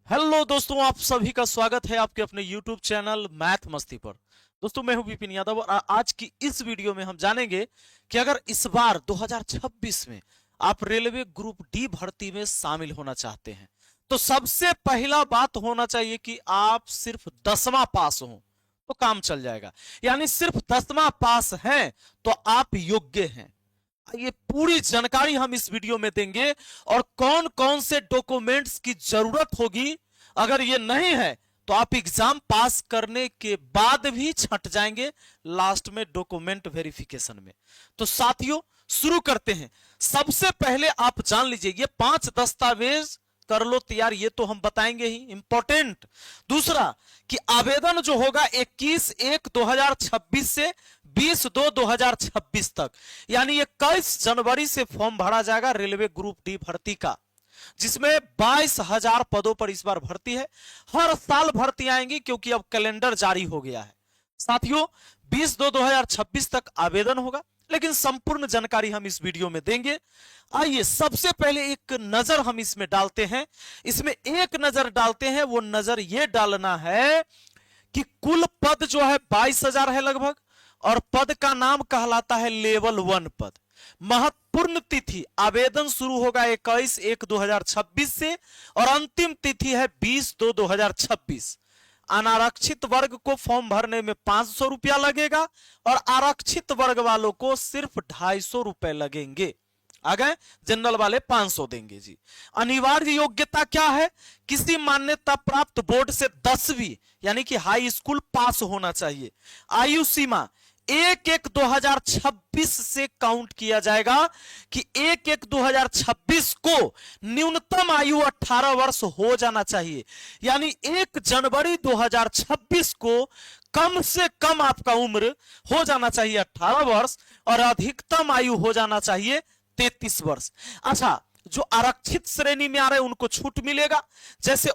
Hello दोस्तों, आप सभी का स्वागत है आपके अपने YouTube चैनल मैथ मस्ती पर। दोस्तों, मैं हूं विपिन यादव और आज की इस वीडियो में हम जानेंगे कि अगर इस बार 2026 में आप रेलवे ग्रुप डी भर्ती में शामिल होना चाहते हैं तो सबसे पहला बात होना चाहिए कि आप सिर्फ 10वां पास हो तो काम चल जाएगा। यानी सिर्फ 10वां पास हैं तो आप योग्य हैं। ये पूरी जानकारी हम इस वीडियो में देंगे और कौन कौन से डॉक्यूमेंट्स की जरूरत होगी। अगर ये नहीं है तो आप एग्जाम पास करने के बाद भी छट जाएंगे लास्ट में डॉक्यूमेंट वेरिफिकेशन में। तो साथियों, शुरू करते हैं। सबसे पहले आप जान लीजिए ये 5 दस्तावेज कर लो तैयार, ये तो हम बताएंगे ही, इंपॉर्टेंट। दूसरा कि आवेदन जो होगा 21/1/2026 से 20/2/2026 तक, यानी 21 जनवरी से फॉर्म भरा जाएगा रेलवे ग्रुप डी भर्ती का, जिसमें 22,000 पदों पर इस बार भर्ती है। हर साल भर्ती आएंगी क्योंकि अब कैलेंडर जारी हो गया है। साथियों, 20/2/2026 तक आवेदन होगा, लेकिन संपूर्ण जानकारी हम इस वीडियो में देंगे। आइए सबसे पहले एक नजर हम इसमें डालते हैं। इसमें एक नजर डालते हैं, वो नजर ये डालना है कि कुल पद जो है 22,000 है लगभग, और पद का नाम कहलाता है लेवल 1 पद। महत्वपूर्ण तिथि, आवेदन शुरू होगा 21/1/2026 से और अंतिम तिथि है 20/2/2026। अनारक्षित वर्ग को फॉर्म भरने में 500 रुपया लगेगा और आरक्षित वर्ग वालों को सिर्फ 250 रुपए लगेंगे। आ गए, जनरल वाले 500 देंगे जी। अनिवार्य योग्यता क्या है? किसी मान्यता प्राप्त बोर्ड से 10वीं यानी कि हाई स्कूल पास होना चाहिए। आयु सीमा 1/1/2026 से काउंट किया जाएगा कि 1/1/2026 को न्यूनतम आयु 18 वर्ष हो जाना चाहिए। यानी 1 जनवरी 2026 को कम से कम आपका उम्र हो जाना चाहिए 18 वर्ष और अधिकतम आयु हो जाना चाहिए 33 वर्ष। अच्छा, जो आरक्षित श्रेणी में आ रहे हैं उनको छूट मिलेगा। जैसे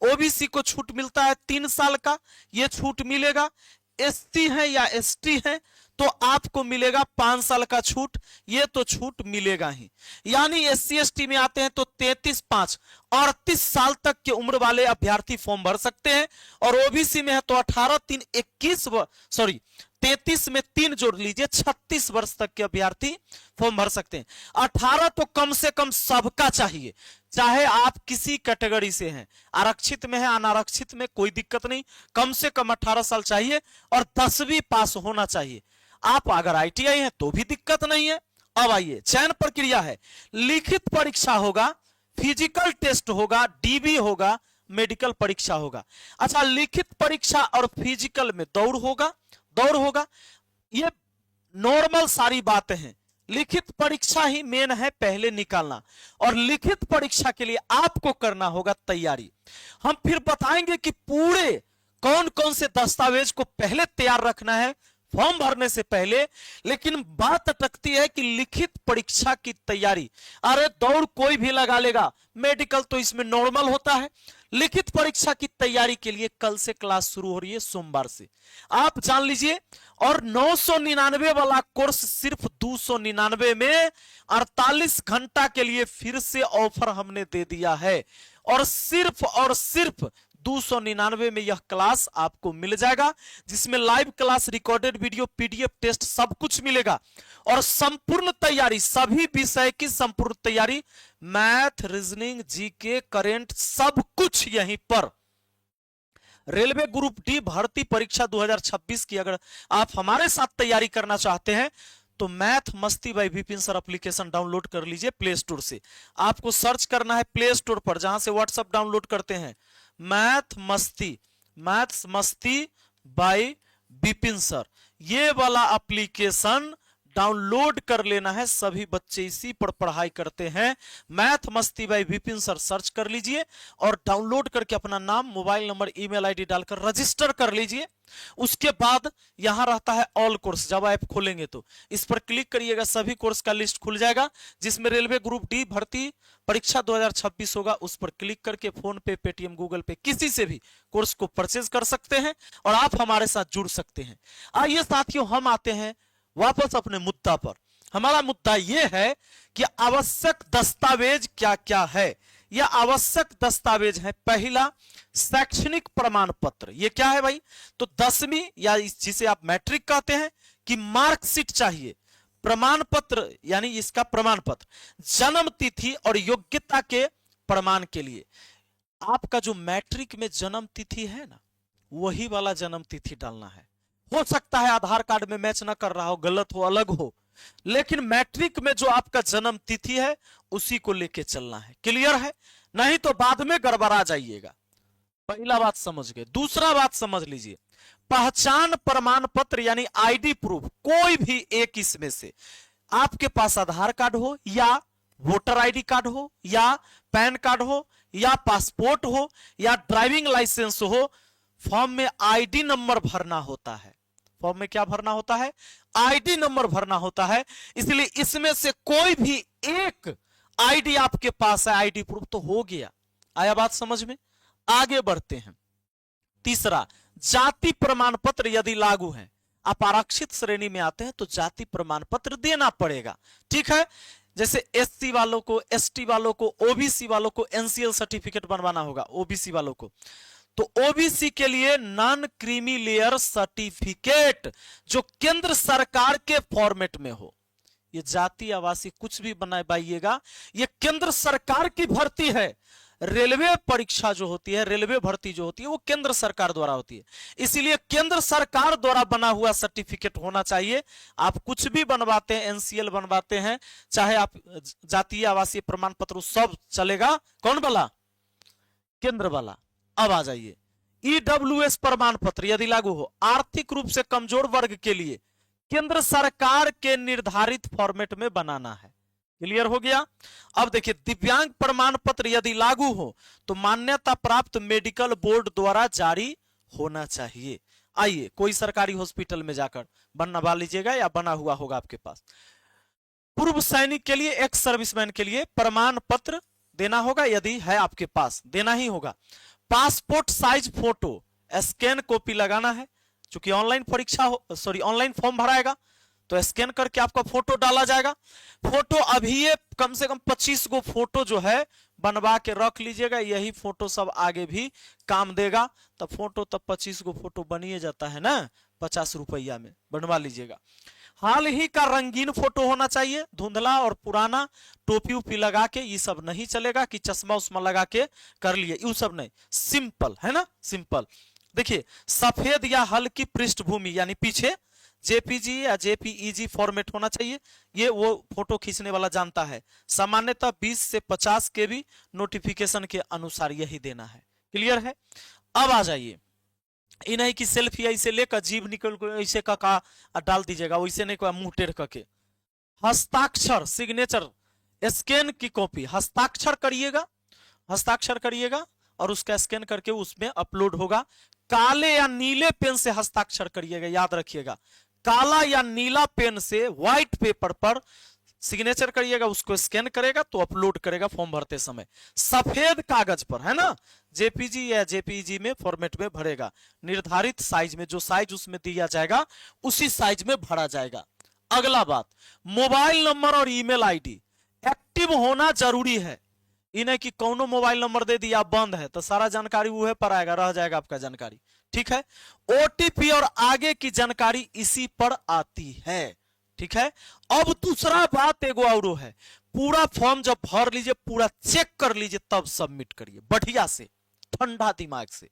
ओबीसी को छूट मिलता है 3 साल का, ये छूट मिलेगा। एसटी है या एसटी है तो आपको मिलेगा 5 साल का छूट, ये तो छूट मिलेगा ही। यानी एससी एसटी में आते हैं तो 33/5 38 साल तक की उम्र वाले अभ्यर्थी फॉर्म भर सकते हैं, और ओबीसी में है तो 33 में 3 जोड़ लीजिए, 36 वर्ष तक के अभ्यर्थी फॉर्म भर सकते हैं। 18 तो कम से कम सबका चाहिए, चाहे आप किसी कैटेगरी से हैं, आरक्षित में है अनारक्षित में कोई दिक्कत नहीं, कम से कम 18 साल चाहिए और 10वीं पास होना चाहिए। आप अगर आईटीआई हैं तो भी दिक्कत नहीं है। अब आइए, चयन प्रक्रिया है, लिखित परीक्षा होगा, फिजिकल टेस्ट होगा, डीबी होगा, मेडिकल परीक्षा होगा। अच्छा, लिखित परीक्षा और फिजिकल में दौड़ होगा, ये नॉर्मल सारी बातें हैं। लिखित परीक्षा ही मेन है, पहले निकालना, और लिखित परीक्षा के लिए आपको करना होगा तैयारी। हम फिर बताएंगे कि पूरे कौन कौन से दस्तावेज को पहले तैयार रखना है फॉर्म भरने से पहले। लेकिन बात अटकती है कि लिखित परीक्षा की तैयारी, अरे दौड़ कोई भी लगा लेगा, मेडिकल तो इसमें नॉर्मल होता है। लिखित परीक्षा की तैयारी के लिए कल से क्लास शुरू हो रही है, सोमवार से, आप जान लीजिए। और 999 वाला कोर्स सिर्फ 299 में 48 घंटा के लिए फिर से ऑफर हमने दे दिया है, और सिर्फ 299 में यह क्लास आपको मिल जाएगा, जिसमें live class, recorded video, PDF test सब कुछ मिलेगा। और संपूर्ण तैयारी, सभी विषय की संपूर्ण तैयारी, मैथ, रीजनिंग, जीके, करेंट, सब कुछ यहीं पर। रेलवे ग्रुप डी भर्ती परीक्षा 2026 की अगर आप हमारे साथ तैयारी करना चाहते हैं तो math Masti by Vipin sir application download कर लीजिए प्ले स्टोर से। आपको सर्च करना है प्ले स्टोर पर, जहां से व्हाट्सएप डाउनलोड करते हैं, मैथ्स मस्ती बाय विपिन सर, ये वाला एप्लीकेशन डाउनलोड कर लेना है। सभी बच्चे इसी पर पढ़ाई करते हैं। Math Masti by Vipin sir search कर लीजिए और डाउनलोड करके अपना नाम, मोबाइल नंबर, ईमेल आईडी डालकर रजिस्टर कर लीजिए। उसके बाद यहां रहता है ऑल कोर्स, जब ऐप खोलेंगे तो इस पर क्लिक करिएगा, सभी कोर्स का लिस्ट खुल जाएगा, जिसमें रेलवे ग्रुप डी भर्ती परीक्षा 2026 होगा। उस पर क्लिक करके फोन पे, पेटीएम, गूगल पे, किसी से भी कोर्स को परचेज कर सकते हैं और आप हमारे साथ जुड़ सकते हैं। आइए साथियों, हम आते हैं वापस अपने मुद्दा पर। हमारा मुद्दा यह है कि आवश्यक दस्तावेज क्या क्या है। यह आवश्यक दस्तावेज है। पहला, शैक्षणिक प्रमाण पत्र। ये क्या है भाई? तो 10वीं या जिसे आप मैट्रिक कहते हैं कि मार्कशीट चाहिए। प्रमाण पत्र यानी इसका प्रमाण पत्र, जन्म तिथि और योग्यता के प्रमाण के लिए आपका जो मैट्रिक में जन्म तिथि है ना, वही वाला जन्म तिथि डालना है। हो सकता है आधार कार्ड में मैच ना कर रहा हो, गलत हो, अलग हो, लेकिन मैट्रिक में जो आपका जन्म तिथि है उसी को लेके चलना है। क्लियर है? नहीं तो बाद में गड़बड़ा जाइएगा। पहला बात समझ गए। दूसरा बात समझ लीजिए, पहचान प्रमाण पत्र यानी आईडी प्रूफ, कोई भी एक इसमें से आपके पास आधार कार्ड हो या वोटर आईडी कार्ड हो या पैन कार्ड हो या पासपोर्ट हो या ड्राइविंग लाइसेंस हो, फॉर्म में आईडी नंबर भरना होता है। फॉर्म में क्या भरना होता है? आईडी नंबर भरना होता है। इसलिए इसमें से कोई भी एक आईडी आपके पास है, आईडी प्रूफ तो हो गया। आया बात समझ में? आगे बढ़ते हैं। तीसरा, जाति प्रमाण पत्र यदि लागू है, आप आरक्षित श्रेणी में आते हैं तो जाति प्रमाण पत्र देना पड़ेगा। ठीक है? जैसे एससी वालों को, एसटी वालों को, ओबीसी वालों को एनसीएल सर्टिफिकेट बनवाना होगा। ओबीसी वालों को तो ओबीसी के लिए नॉन क्रीमी लेयर सर्टिफिकेट जो केंद्र सरकार के फॉर्मेट में हो। ये जाति आवासी कुछ भी बनाइएगा, ये केंद्र सरकार की भर्ती है। रेलवे परीक्षा जो होती है, रेलवे भर्ती जो होती है, वो केंद्र सरकार द्वारा होती है। इसीलिए केंद्र सरकार द्वारा बना हुआ सर्टिफिकेट होना चाहिए। आप कुछ भी बनवाते हैं, एनसीएल बनवाते हैं, चाहे आप जातीय आवासीय प्रमाण पत्र, सब चलेगा। कौन वाला? केंद्र वाला। अब आ जाइए, ईडब्ल्यूएस प्रमाण पत्र यदि लागू हो, आर्थिक रूप से कमजोर वर्ग के लिए केंद्र सरकार के निर्धारित फॉर्मेट में बनाना है। क्लियर हो गया? अब देखिए, दिव्यांग प्रमाण पत्र यदि लागू हो तो मान्यता प्राप्त मेडिकल बोर्ड द्वारा जारी होना चाहिए। आइए, कोई सरकारी हॉस्पिटल में जाकर बनवा लीजिएगा या बना हुआ होगा आपके पास। पूर्व सैनिक के लिए, एक्स सर्विसमैन के लिए प्रमाण पत्र देना होगा, यदि है आपके पास देना ही होगा। Passport size photo scan copy लगाना है, क्योंकि ऑनलाइन परीक्षा हो, सॉरी ऑनलाइन फॉर्म भराएगा तो स्कैन करके आपका फोटो डाला जाएगा। फोटो अभी ये कम से कम 25 गो फोटो जो है बनवा के रख लीजिएगा, यही फोटो सब आगे भी काम देगा। तब फोटो तब 25 गो फोटो बनिए जाता है ना, 50 रुपया में बनवा लीजिएगा। हाल ही का रंगीन फोटो होना चाहिए, धुंधला और पुराना टोपी उपी लगा के ये सब नहीं चलेगा कि चश्मा उस्मा लगा के कर लिए, ये सब नहीं, सिंपल है ना, सिंपल। देखिए, सफेद या हल्की पृष्ठभूमि यानी पीछे जेपीजी या जेपीईजी फॉर्मेट होना चाहिए। ये वो फोटो खींचने वाला जानता है। सामान्यतः 20 से 50 के भी नोटिफिकेशन के अनुसार यही देना है। क्लियर है? अब आ जाइए, ये नहीं कि सेल्फी ऐसे लेकर जीभ निकल को ऐसे का डाल दीजिएगा, वैसे नहीं कोई मुंह टेढ़ करके। हस्ताक्षर सिग्नेचर स्कैन की कॉपी हस्ताक्षर करिएगा, हस्ताक्षर करिएगा और उसका स्कैन करके उसमें अपलोड होगा। काले या नीले पेन से हस्ताक्षर करिएगा, याद रखिएगा, काला या नीला पेन से व्हाइट पेपर पर सिग्नेचर करिएगा, उसको स्कैन करेगा तो अपलोड करेगा फॉर्म भरते समय। सफेद कागज पर, है ना, जेपीजी या जेपीजी में फॉर्मेट में भरेगा। निर्धारित साइज में, जो साइज उसमें दिया जाएगा उसी साइज में भरा जाएगा। अगला बात, मोबाइल नंबर और ईमेल आईडी एक्टिव होना जरूरी है। इन्हें कि कौनो मोबाइल नंबर दे दिया बंद है तो सारा जानकारी वो है पर आएगा, रह जाएगा आपका जानकारी। ठीक है? ओटीपी और आगे की जानकारी इसी पर आती है। ठीक है? अब दूसरा बात एगो और है, पूरा फॉर्म जब भर लीजिए, पूरा चेक कर लीजिए, तब सबमिट करिए बढ़िया से, ठंडा दिमाग से।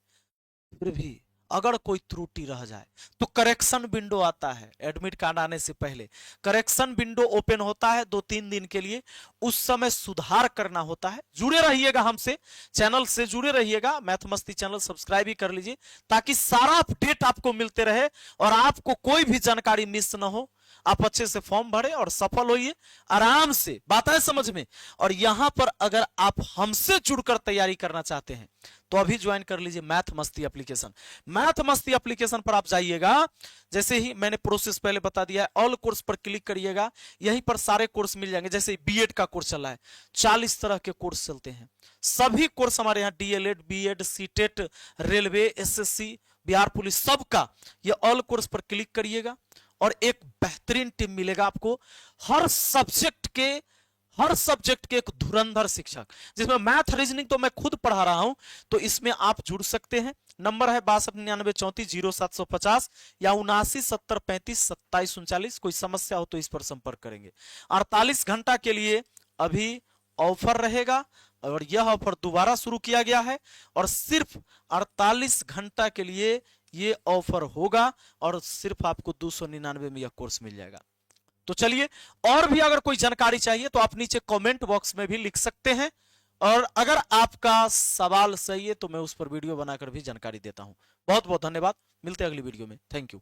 फिर भी अगर कोई त्रुटि रह जाए तो करेक्शन विंडो आता है। एडमिट कार्ड आने से पहले करेक्शन विंडो ओपन होता है 2-3 दिन के लिए, उस समय सुधार करना होता है। जुड़े रहिएगा हमसे, चैनल से जुड़े रहिएगा, मैथ मस्ती चैनल सब्सक्राइब भी कर लीजिए ताकि सारा अपडेट आपको मिलते रहे और आपको कोई भी जानकारी मिस ना हो। आप अच्छे से फॉर्म भरे और सफल होइए आराम से। बात है समझ में? और यहां पर अगर आप हमसे जुड़कर तैयारी करना चाहते हैं तो अभी ज्वाइन कर लीजिए मैथ मस्ती एप्लीकेशन। मैथ मस्ती एप्लीकेशन पर आप जाइएगा, जैसे ही मैंने प्रोसेस पहले बता दिया है, ऑल कोर्स पर क्लिक करिएगा, यहीं पर सारे कोर्स मिल जाएंगे। जैसे बीएड का कोर्स चला है, 40 तरह के कोर्स चलते हैं, सभी कोर्स हमारे यहाँ, DElEd, BEd, CTET, railway, SSC, Bihar police, सबका ये ऑल कोर्स पर क्लिक करिएगा और एक बेहतरीन टीम मिलेगा आपको। हर सब्जेक्ट के हर सब्जेक्ट के एक धुरंधर शिक्षक, जिसमें मैथ रीजनिंग तो मैं खुद पढ़ा रहा हूं, तो इसमें आप जुड़ सकते हैं। नंबर है 6299340750 या 7970352739। कोई समस्या हो तो इस पर संपर्क करेंगे। 48 घंटा के लिए अभी ऑफर रहेगा और यह ऑफर दोबारा शुरू किया गया है और सिर्फ 48 घंटा के लिए ये ऑफर होगा और सिर्फ आपको 299 में यह कोर्स मिल जाएगा। तो चलिए, और भी अगर कोई जानकारी चाहिए तो आप नीचे कमेंट बॉक्स में भी लिख सकते हैं और अगर आपका सवाल सही है तो मैं उस पर वीडियो बनाकर भी जानकारी देता हूं। बहुत बहुत धन्यवाद, मिलते हैं अगली वीडियो में। Thank you.